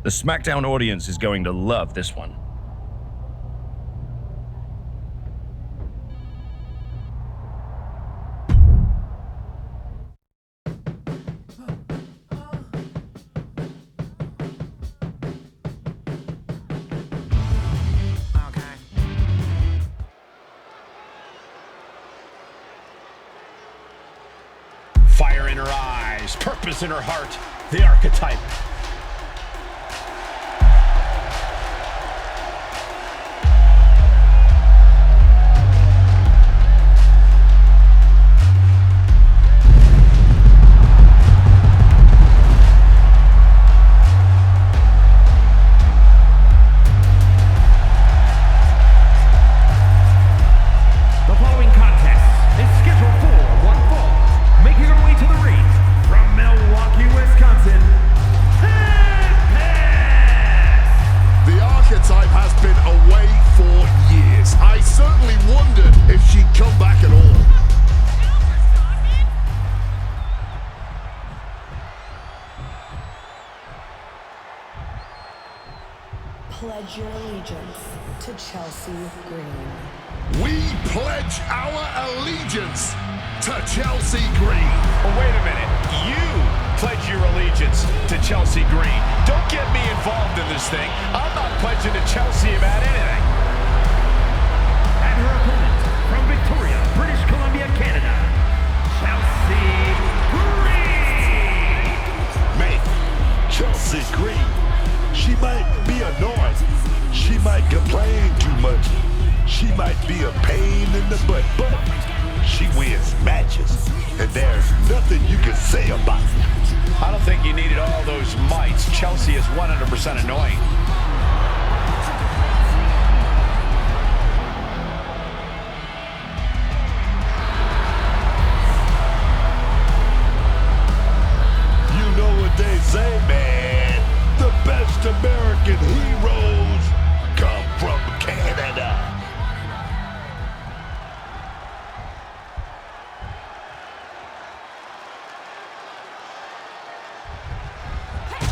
The SmackDown audience is going to love this one. Fire in her eyes, purpose in her heart, the archetype. Pledge your allegiance to Chelsea Green. We pledge our allegiance to Chelsea Green. Oh, wait a minute. You pledge your allegiance to Chelsea Green. Don't get me involved in this thing. I'm not pledging to Chelsea about anything. And her opponent from Victoria, British Columbia, Canada, Chelsea Green. Man, Chelsea Green. She might be annoying. She might complain too much. She might be a pain in the butt, but she wins matches. And there's nothing you can say about it. I don't think you needed all those mites. Chelsea is 100% annoying. You know what they say, man. The best American heroes come from Canada.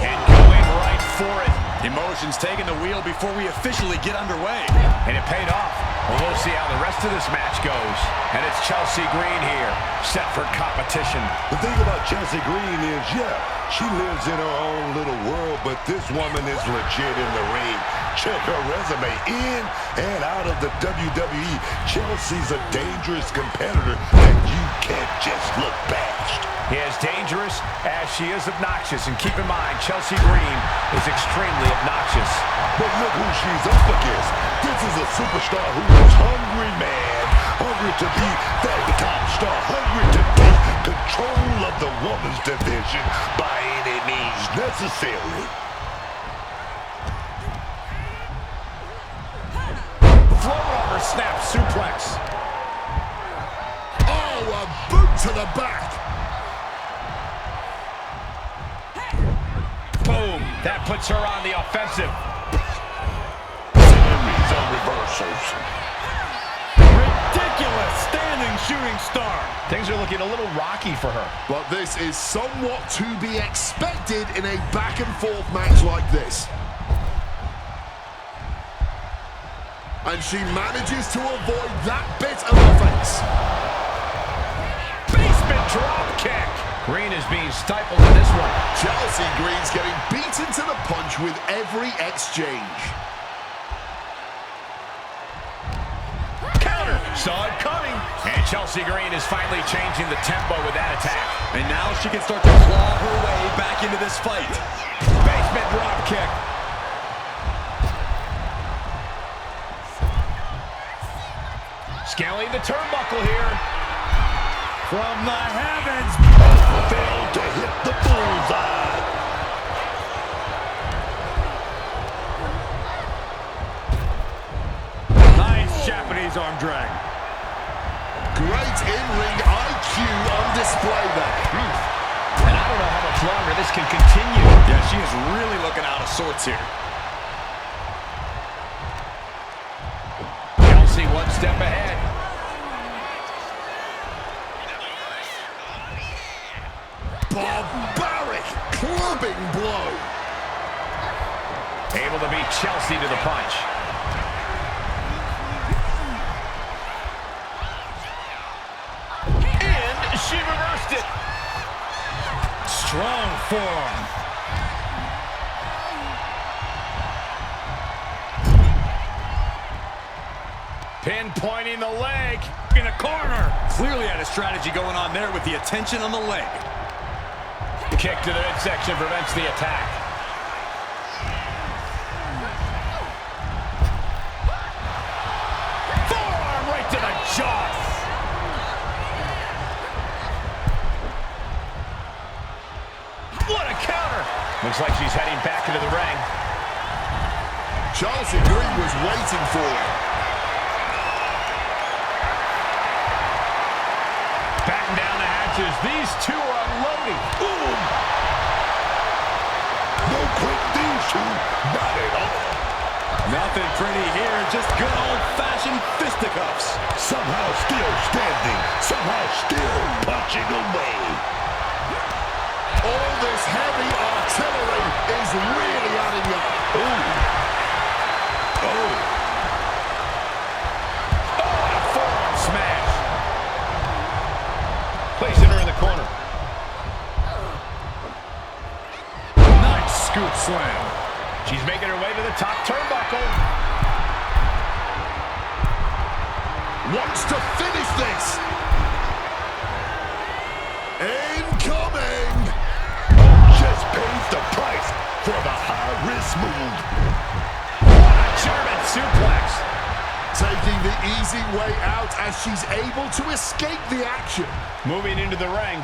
And going right for it. Emotions taking the wheel before we officially get underway. And it paid off. Well, we'll see how the rest of this match goes. And it's Chelsea Green here, set for competition. The thing about Chelsea Green is, yeah, she lives in her own little world, but this woman is legit in the ring. Check her resume in and out of the WWE. Chelsea's a dangerous competitor that you can't just look past. As dangerous as she is obnoxious. And keep in mind, Chelsea Green is extremely obnoxious. But look who she's up against. This is a superstar who is hungry, man. Hungry to be that top star. Hungry to take control of the women's division by any means necessary. Float over snap suplex. Oh, a boot to the back. Boom. That puts her on the offensive. Series of reversals. Ridiculous standing shooting star. Things are looking a little rocky for her. But this is somewhat to be expected in a back-and-forth match like this. And she manages to avoid that bit of offense. Basement drop kick. Green is being stifled in this one. Chelsea Green's getting beaten to the punch with every exchange. Counter. Saw it coming. And Chelsea Green is finally changing the tempo with that attack. And now she can start to claw her way back into this fight. Basement drop kick. Scaling the turnbuckle here. From the heavens. Failed to hit the bullseye. Nice Japanese arm drag. Great in-ring IQ on display there. And I don't know how much longer this can continue. Yeah, she is really looking out of sorts here. Chelsea one step ahead. Barbaric clubbing blow. Able to beat Chelsea to the punch. And she reversed it. Strong forearm. Pinpointing the leg in the corner. Clearly had a strategy going on there with the attention on the leg. Kick to the midsection prevents the attack. Forearm right to the jaw. What a counter. Looks like she's heading back into the ring. Chelsea Green was waiting for it. Batten down the hatches. These two are unloading. Boom. No quick these two, not at all. Nothing pretty here, just good old-fashioned fisticuffs. Somehow still standing, somehow still punching away. All this heavy artillery is really adding up. Oh, A forearm smash. Placing her in the corner. Nice scoop slam. She's making her way to the top turnbuckle. Wants to finish this. Incoming. just pays the price for the high-risk move. What a German suplex. Taking the easy way out as she's able to escape the action. Moving into the ring.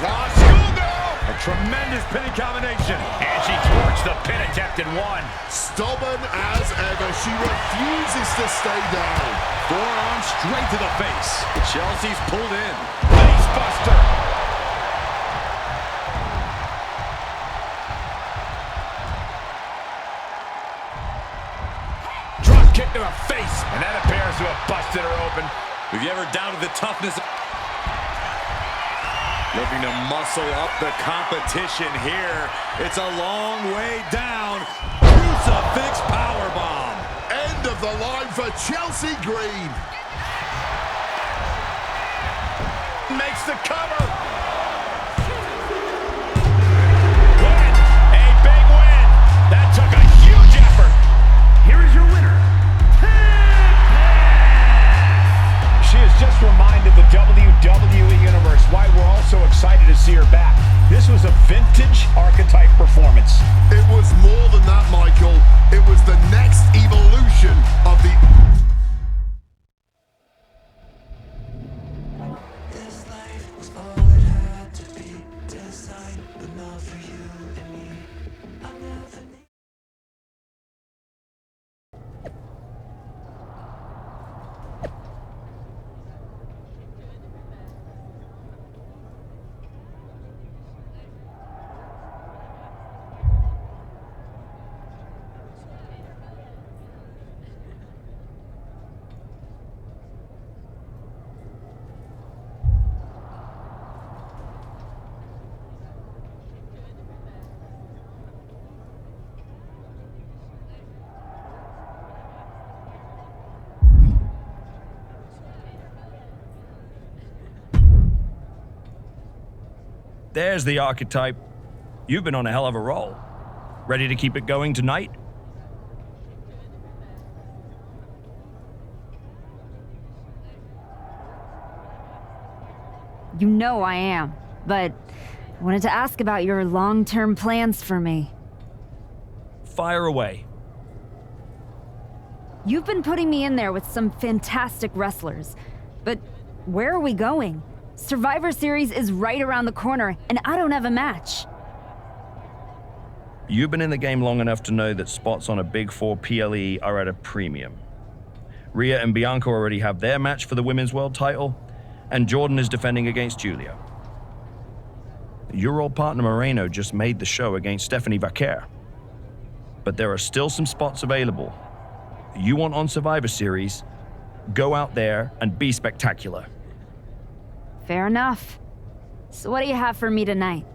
A tremendous pinning combination. And she thwarts the pin attempt in one. Stubborn as ever, she refuses to stay down. Forearm straight to the face. Chelsea's pulled in. Face buster. Drop kick to the face. And that appears to have busted her open. Have you ever doubted the toughness? Looking to muscle up the competition here. It's a long way down. Crucifix powerbomb. End of the line for Chelsea Green. Makes the cover. Win. A big win. That took a huge effort. Here is your winner, She has just reminded the WWE Universe why we're all so excited to see her back. This was a vintage archetype performance. It was more than that, Michael. It was the next evolution of the... This life was all it had to be. Designed, but not for you and me. I'm never... There's the archetype. You've been on a hell of a roll. Ready to keep it going tonight? You know I am, but I wanted to ask about your long-term plans for me. Fire away. You've been putting me in there with some fantastic wrestlers, but where are we going? Survivor Series is right around the corner, and I don't have a match. You've been in the game long enough to know that spots on a Big Four PLE are at a premium. Rhea and Bianca already have their match for the Women's World title, and Jordan is defending against Julia. Your old partner Moreno just made the show against Stephanie Vaquer. But there are still some spots available. You want on Survivor Series, go out there and be spectacular. Fair enough. So what do you have for me tonight?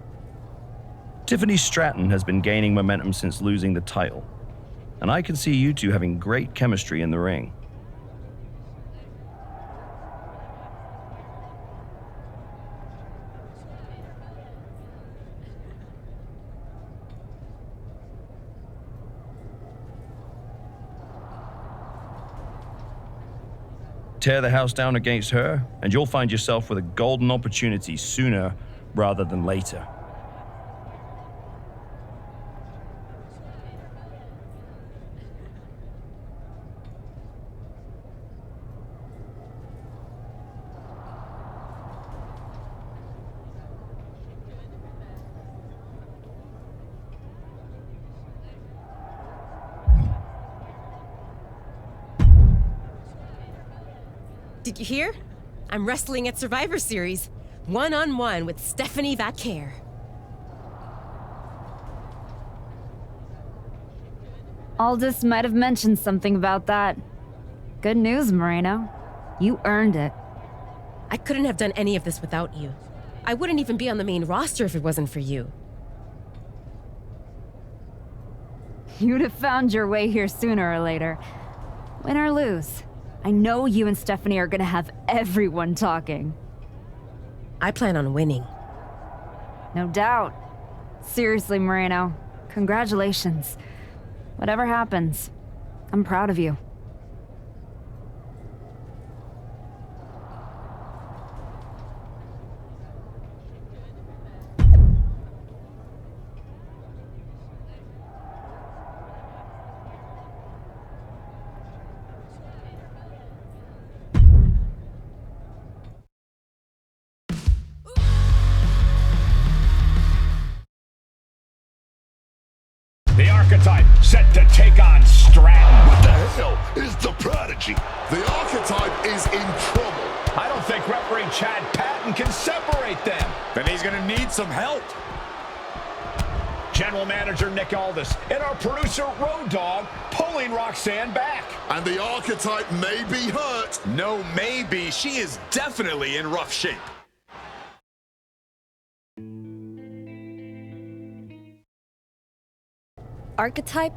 Tiffany Stratton has been gaining momentum since losing the title, and I can see you two having great chemistry in the ring. Tear the house down against her, and you'll find yourself with a golden opportunity sooner rather than later. Did you hear? I'm wrestling at Survivor Series, one-on-one with Stephanie Vaquer. Aldous might have mentioned something about that. Good news, Moreno. You earned it. I couldn't have done any of this without you. I wouldn't even be on the main roster if it wasn't for you. You'd have found your way here sooner or later. Win or lose, I know you and Stephanie are gonna have everyone talking. I plan on winning. No doubt. Seriously, Moreno, congratulations. Whatever happens, I'm proud of you. The archetype set to take on Stratton. What the hell is the Prodigy? The archetype is in trouble. I don't think referee Chad Patton can separate them. Then he's gonna need some help. General Manager Nick Aldis and our producer Road Dogg pulling Roxanne back. And the archetype may be hurt. No, maybe. She is definitely in rough shape. Archetype,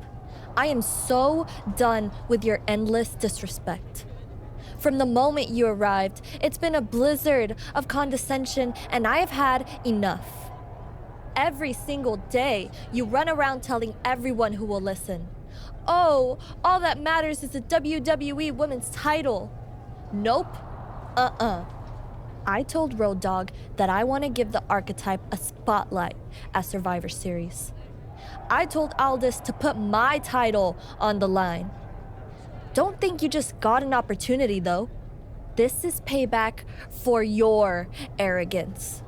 I am so done with your endless disrespect. From the moment you arrived, it's been a blizzard of condescension, and I have had enough. Every single day, you run around telling everyone who will listen, "Oh, all that matters is the WWE Women's title." Nope. I told Road Dogg that I want to give the archetype a spotlight at Survivor Series. I told Aldis to put my title on the line. Don't think you just got an opportunity, though. This is payback for your arrogance.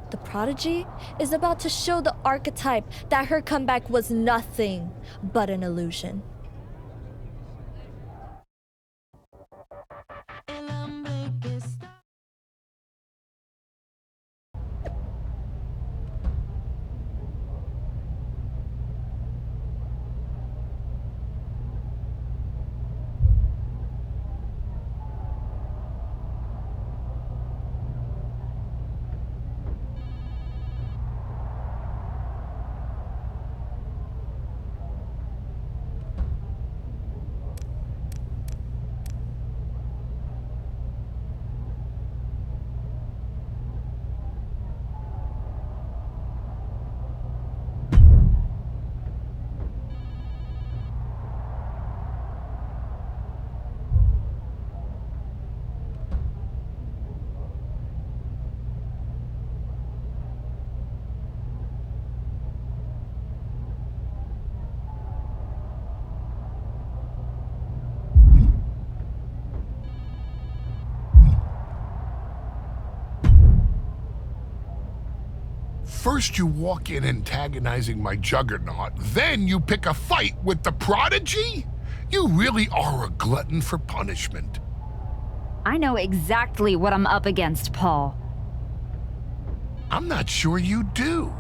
The Prodigy is about to show the archetype that her comeback was nothing but an illusion. First you walk in antagonizing my juggernaut, then you pick a fight with the Prodigy? You really are a glutton for punishment. I know exactly what I'm up against, Paul. I'm not sure you do.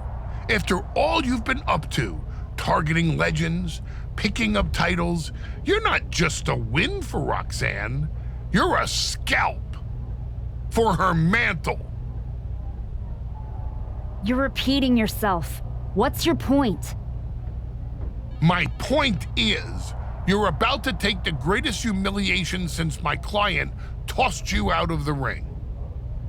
After all you've been up to, targeting legends, picking up titles, you're not just a win for Roxanne, you're a scalp for her mantle. You're repeating yourself. What's your point? My point is, you're about to take the greatest humiliation since my client tossed you out of the ring.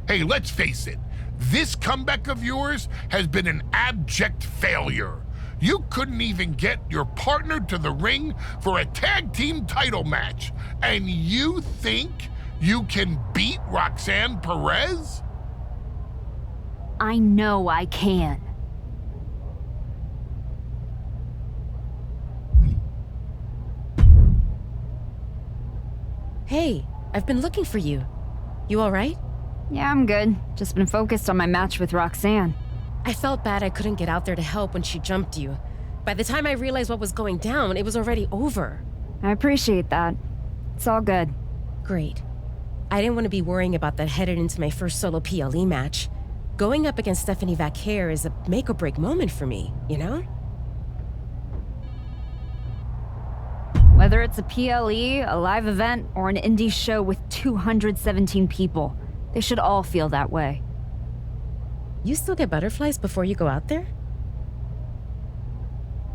Hey, let's face it, this comeback of yours has been an abject failure. You couldn't even get your partner to the ring for a tag team title match, and you think you can beat Roxanne Perez? I know I can. Hey, I've been looking for you. You all right? Yeah, I'm good. Just been focused on my match with Roxanne. I felt bad I couldn't get out there to help when she jumped you. By the time I realized what was going down, it was already over. I appreciate that. It's all good. Great. I didn't want to be worrying about that headed into my first solo PLE match. Going up against Stephanie Vaquer is a make-or-break moment for me, you know? Whether it's a PLE, a live event, or an indie show with 217 people, they should all feel that way. You still get butterflies before you go out there?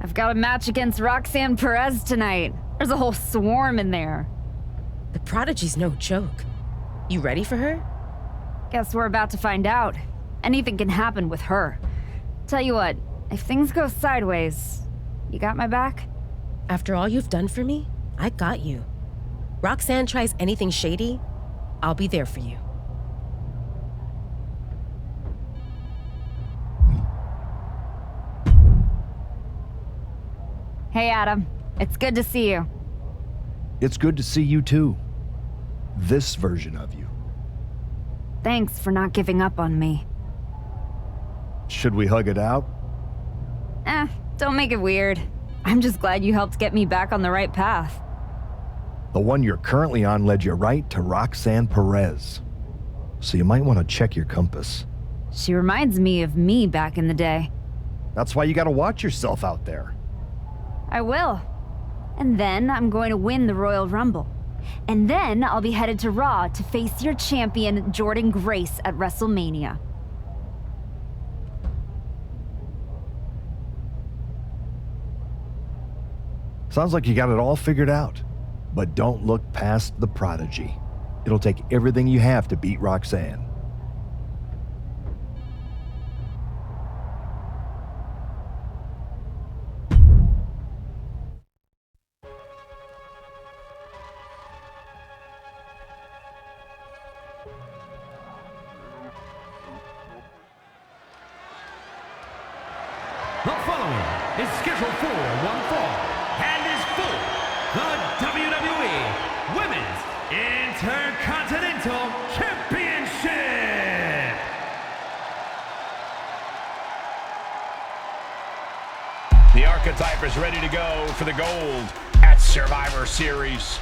I've got a match against Roxanne Perez tonight. There's a whole swarm in there. The Prodigy's no joke. You ready for her? Guess we're about to find out. Anything can happen with her. Tell you what, if things go sideways, you got my back? After all you've done for me, I got you. Roxanne tries anything shady, I'll be there for you. Hey, Adam. It's good to see you. It's good to see you too. This version of you. Thanks for not giving up on me. Should we hug it out? Don't make it weird. I'm just glad you helped get me back on the right path. The one you're currently on led you right to Roxanne Perez. So you might want to check your compass. She reminds me of me back in the day. That's why you gotta watch yourself out there. I will. And then I'm going to win the Royal Rumble. And then I'll be headed to Raw to face your champion, Jordan Grace, at WrestleMania. Sounds like you got it all figured out. But don't look past the Prodigy. It'll take everything you have to beat Roxanne. The following is scheduled for one fall and is for the WWE Women's Intercontinental Championship. The Archetype is ready to go for the gold at Survivor Series.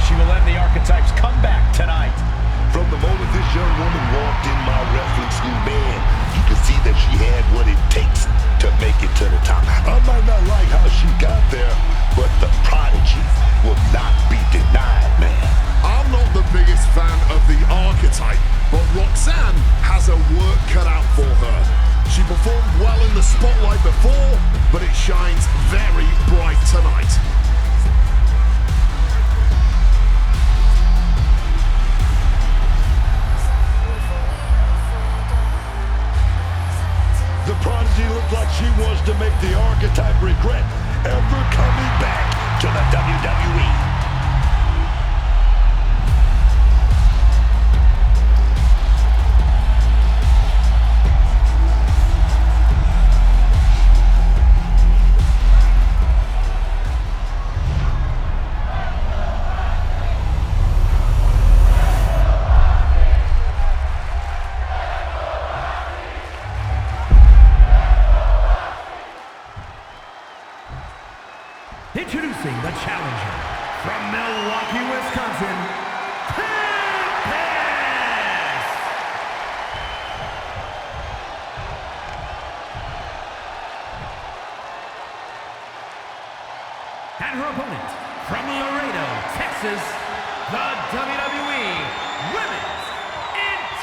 She will end the Archetype's comeback tonight. From the moment this young woman walked in my wrestling school, man, you could see that she had what it takes to make it to the top. I might not like work cut out for her. She performed well in the spotlight before, but it shines very bright tonight. The Prodigy looked like she wants to make the Archetype regret ever coming back to the WWE. Introducing the challenger from Milwaukee, Wisconsin, Tempest! And her opponent from Laredo, Texas, the WWE Women's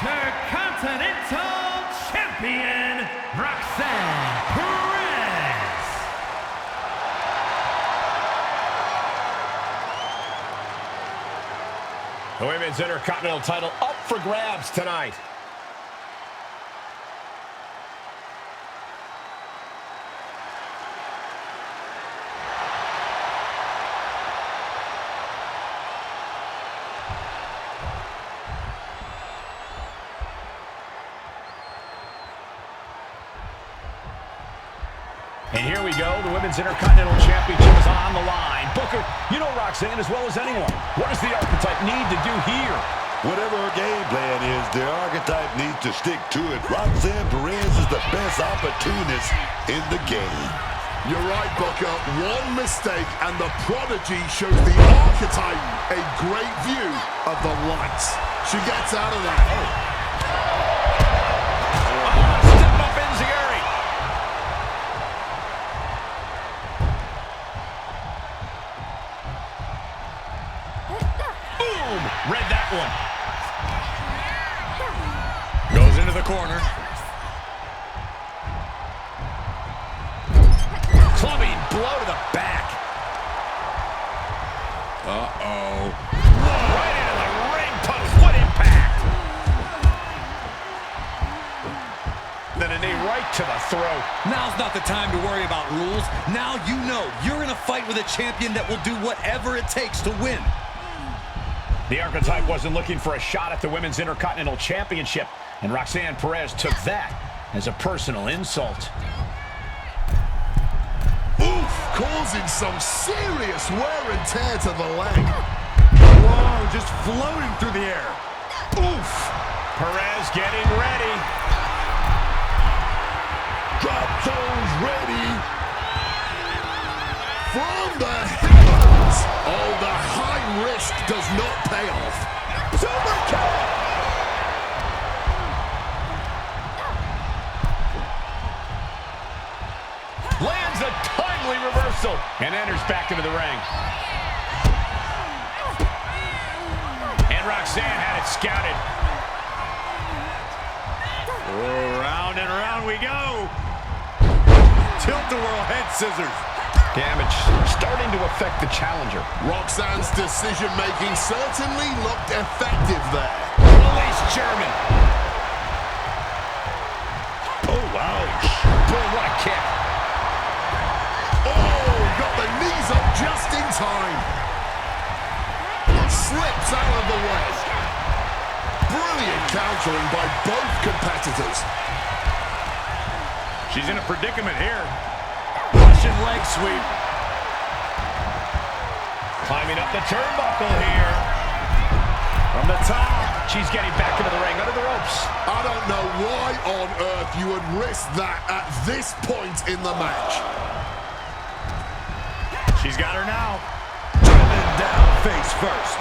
Intercontinental Champion, Roxanne Perez! The Women's Intercontinental title up for grabs tonight. And here we go. The Women's Intercontinental Championship is on the line. Booker, you know Roxanne as well as anyone. What does the Archetype need to do here? Whatever her game plan is, the Archetype needs to stick to it. Roxanne Perez is the best opportunist in the game. You're right, Booker. One mistake and the Prodigy shows the Archetype a great view of the lights. She gets out of that. Step up Enziguri. Boom! Read that one. Goes into the corner. Clubbing blow to the back. Uh-oh. Right into the ring post. What impact! Then a knee right to the throat. Now's not the time to worry about rules. Now you know you're in a fight with a champion that will do whatever it takes to win. The Archetype wasn't looking for a shot at the Women's Intercontinental Championship, and Roxanne Perez took that as a personal insult. Oof, causing some serious wear and tear to the leg. Whoa, just floating through the air. Oof. Perez getting ready. Drop those ready. From the heavens. Oh, the high risk does not pay off. Super kick. Lands a timely reversal and enters back into the ring. And Roxanne had it scouted. Oh, round and round we go. Tilt-a-whirl head scissors. Damage starting to affect the challenger. Roxanne's decision-making certainly looked effective there. Release German. Oh, ouch. Boom, what a kick. Oh, got the knees up just in time. Slips out of the way. Brilliant countering by both competitors. She's in a predicament here. Russian leg sweep. Climbing up the turnbuckle here. From the top, she's getting back into the ring, under the ropes. I don't know why on earth you would risk that at this point in the match. She's got her now. Driven down face first.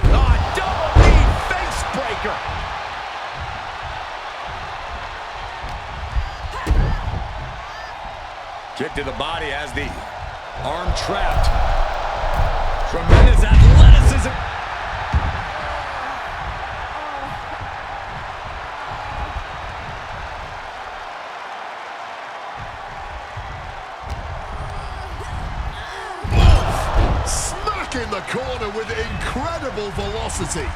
Oh, double knee face breaker. Kick to the body as the arm trapped. Tremendous athleticism. corner with incredible velocity.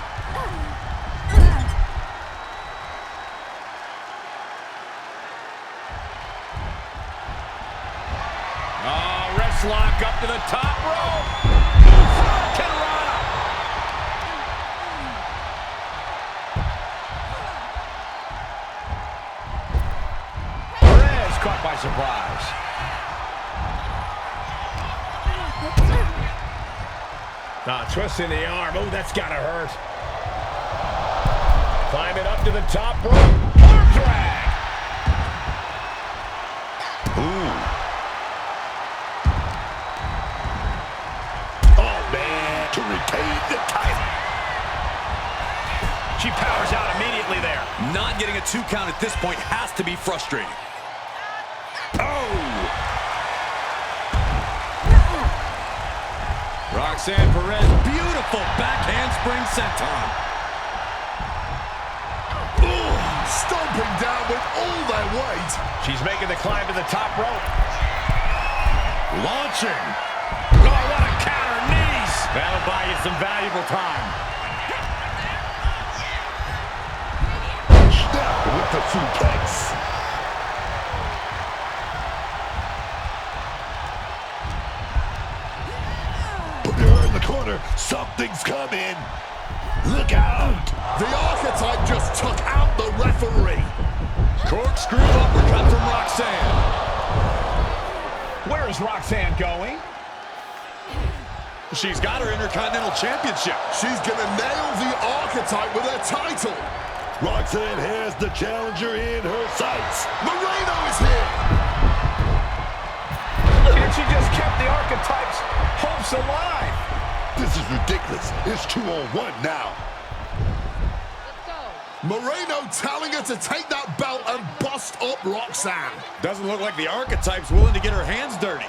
Oh, wrist lock up to the top rope. Kenrana. Perez caught by surprise. Twisting the arm. Oh, that's gotta hurt. Climb it up to the top rope. Arm drag. Ooh. Oh, man, to retain the title. She powers out immediately there. Not getting a 2 count at this point has to be frustrating. Oh! Roxanne Perez, beautiful backhand spring senton. Stomping down with all their weight. She's making the climb to the top rope. Launching. Oh, what a counter, knees. That'll buy you some valuable time. Snap with the suplex. Put her in the corner. Something's coming. Look out. The Archetype just took out the referee. Corkscrew uppercut from Roxanne. Where is Roxanne going? She's got her Intercontinental Championship. She's gonna nail the Archetype with her title. Roxanne has the challenger in her sights. Moreno is here. And she just kept the Archetype's hopes alive. This is ridiculous. It's 2-on-1 now. Moreno telling her to take that belt and bust up Roxanne. Doesn't look like the Archetype's willing to get her hands dirty.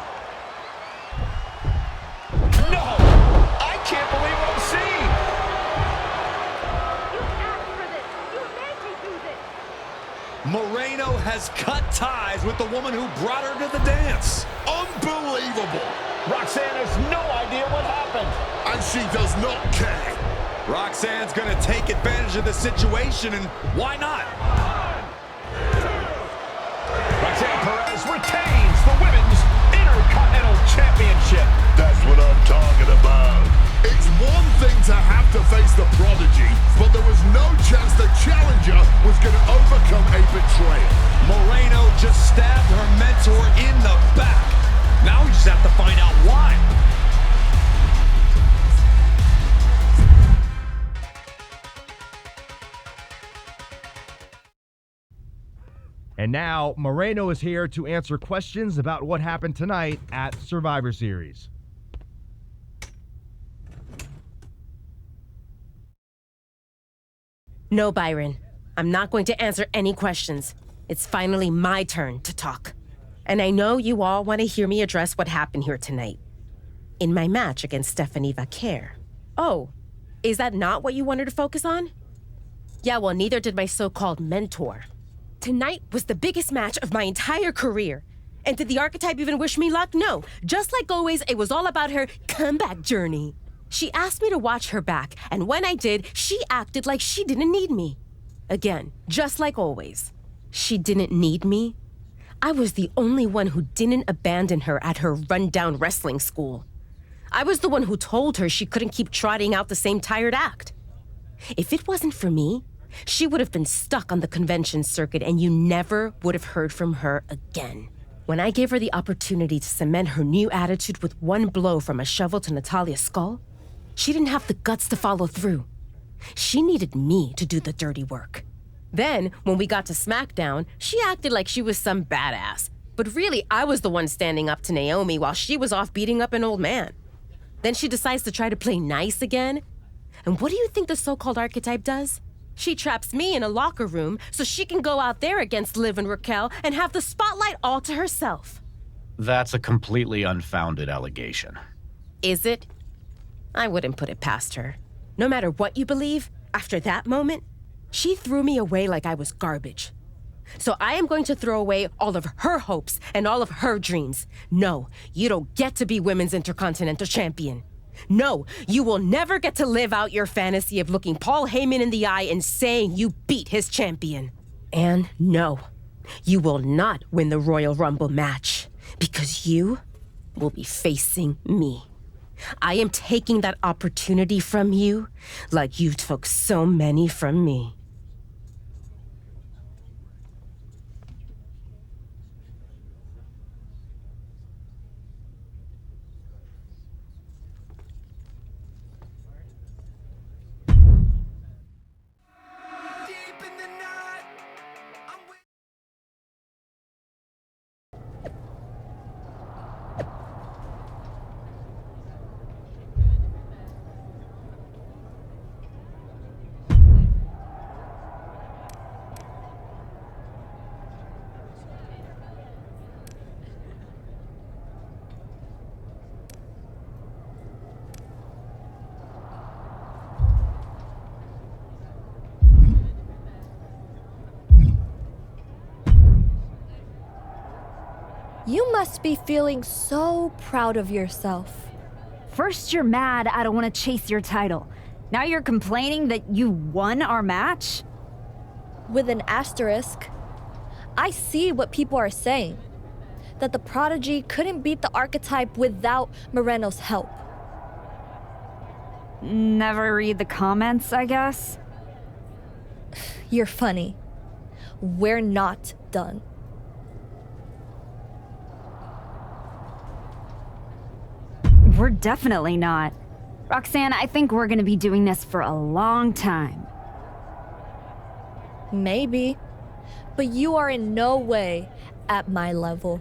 No! I can't believe what I'm seeing! You asked for this! You made me do this! Moreno has cut ties with the woman who brought her to the dance. Unbelievable! Roxanne has no idea what happened. And she does not care. Roxanne's gonna take advantage of the situation, and why not? Roxanne Perez retains the Women's Intercontinental Championship. That's what I'm talking about. It's one thing to have to face the Prodigy, but there was no chance the challenger was going to overcome a betrayal. Moreno just stabbed her mentor in the back. Now we just have to find out why. And now, Moreno is here to answer questions about what happened tonight at Survivor Series. No, Byron. I'm not going to answer any questions. It's finally my turn to talk. And I know you all want to hear me address what happened here tonight. In my match against Stephanie Vaquer. Oh, is that not what you wanted to focus on? Yeah, well, neither did my so-called mentor. Tonight was the biggest match of my entire career. And did the Archetype even wish me luck? No. Just like always, it was all about her comeback journey. She asked me to watch her back, and when I did, she acted like she didn't need me. Again, just like always. She didn't need me. I was the only one who didn't abandon her at her rundown wrestling school. I was the one who told her she couldn't keep trotting out the same tired act. If it wasn't for me, she would have been stuck on the convention circuit and you never would have heard from her again. When I gave her the opportunity to cement her new attitude with one blow from a shovel to Natalia's skull, she didn't have the guts to follow through. She needed me to do the dirty work. Then, when we got to SmackDown, she acted like she was some badass. But really, I was the one standing up to Naomi while she was off beating up an old man. Then she decides to try to play nice again. And what do you think the so-called Archetype does? She traps me in a locker room so she can go out there against Liv and Raquel and have the spotlight all to herself. That's a completely unfounded allegation. Is it? I wouldn't put it past her. No matter what you believe, after that moment, she threw me away like I was garbage. So I am going to throw away all of her hopes and all of her dreams. No, you don't get to be Women's Intercontinental Champion. No, you will never get to live out your fantasy of looking Paul Heyman in the eye and saying you beat his champion. And no, you will not win the Royal Rumble match because you will be facing me. I am taking that opportunity from you like you took so many from me. You must be feeling so proud of yourself. First you're mad I don't want to chase your title. Now you're complaining that you won our match? With an asterisk. I see what people are saying. That the Prodigy couldn't beat the Archetype without Moreno's help. Never read the comments, I guess? You're funny. We're not done. We're definitely not. Roxanne, I think we're gonna be doing this for a long time. Maybe. But you are in no way at my level.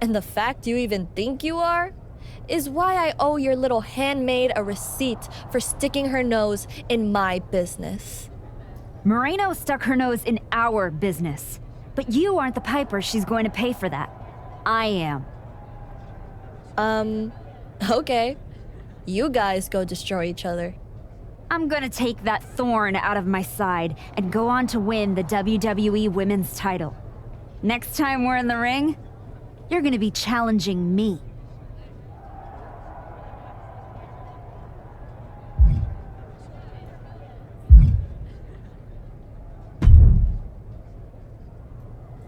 And the fact you even think you are is why I owe your little handmaid a receipt for sticking her nose in my business. Moreno stuck her nose in our business. But you aren't the piper she's going to pay for that. I am. Okay. You guys go destroy each other. I'm gonna take that thorn out of my side and go on to win the WWE Women's title. Next time we're in the ring, you're gonna be challenging me.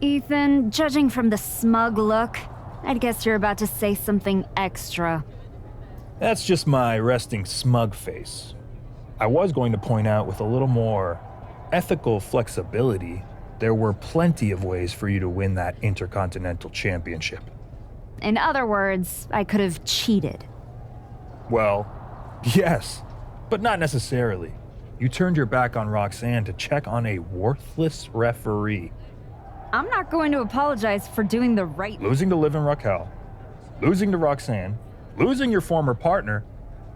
Ethan, judging from the smug look, I'd guess you're about to say something extra. That's just my resting smug face. I was going to point out with a little more ethical flexibility, there were plenty of ways for you to win that Intercontinental Championship. In other words, I could have cheated. Well, yes, but not necessarily. You turned your back on Roxanne to check on a worthless referee. I'm not going to apologize for doing the right thing. Losing to Liv and Raquel, losing to Roxanne, losing your former partner.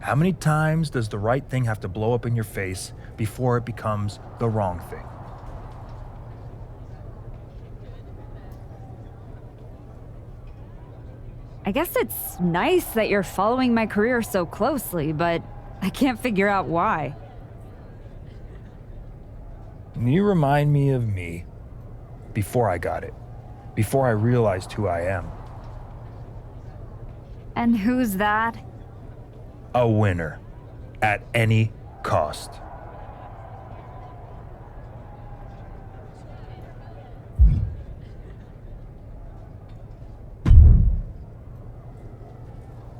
How many times does the right thing have to blow up in your face before it becomes the wrong thing? I guess it's nice that you're following my career so closely, but I can't figure out why. You remind me of me before I got it, before I realized who I am. And who's that? A winner, at any cost.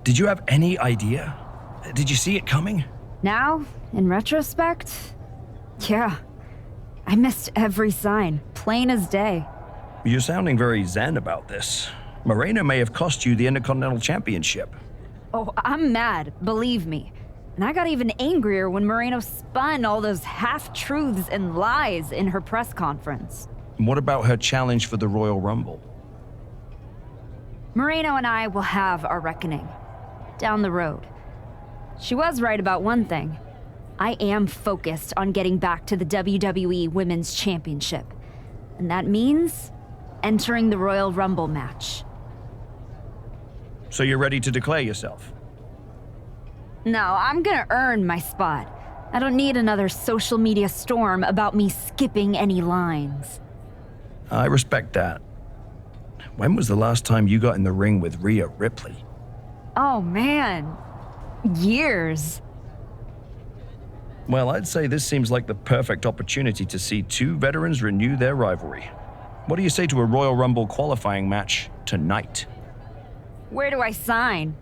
Did you have any idea? Did you see it coming? Now, in retrospect, yeah. I missed every sign, plain as day. You're sounding very zen about this. Moreno may have cost you the Intercontinental Championship. Oh, I'm mad, believe me. And I got even angrier when Moreno spun all those half-truths and lies in her press conference. And what about her challenge for the Royal Rumble? Moreno and I will have our reckoning. Down the road. She was right about one thing. I am focused on getting back to the WWE Women's Championship. And that means entering the Royal Rumble match. So you're ready to declare yourself? No, I'm gonna earn my spot. I don't need another social media storm about me skipping any lines. I respect that. When was the last time you got in the ring with Rhea Ripley? Oh man. Years. Well, I'd say this seems like the perfect opportunity to see two veterans renew their rivalry. What do you say to a Royal Rumble qualifying match tonight? Where do I sign?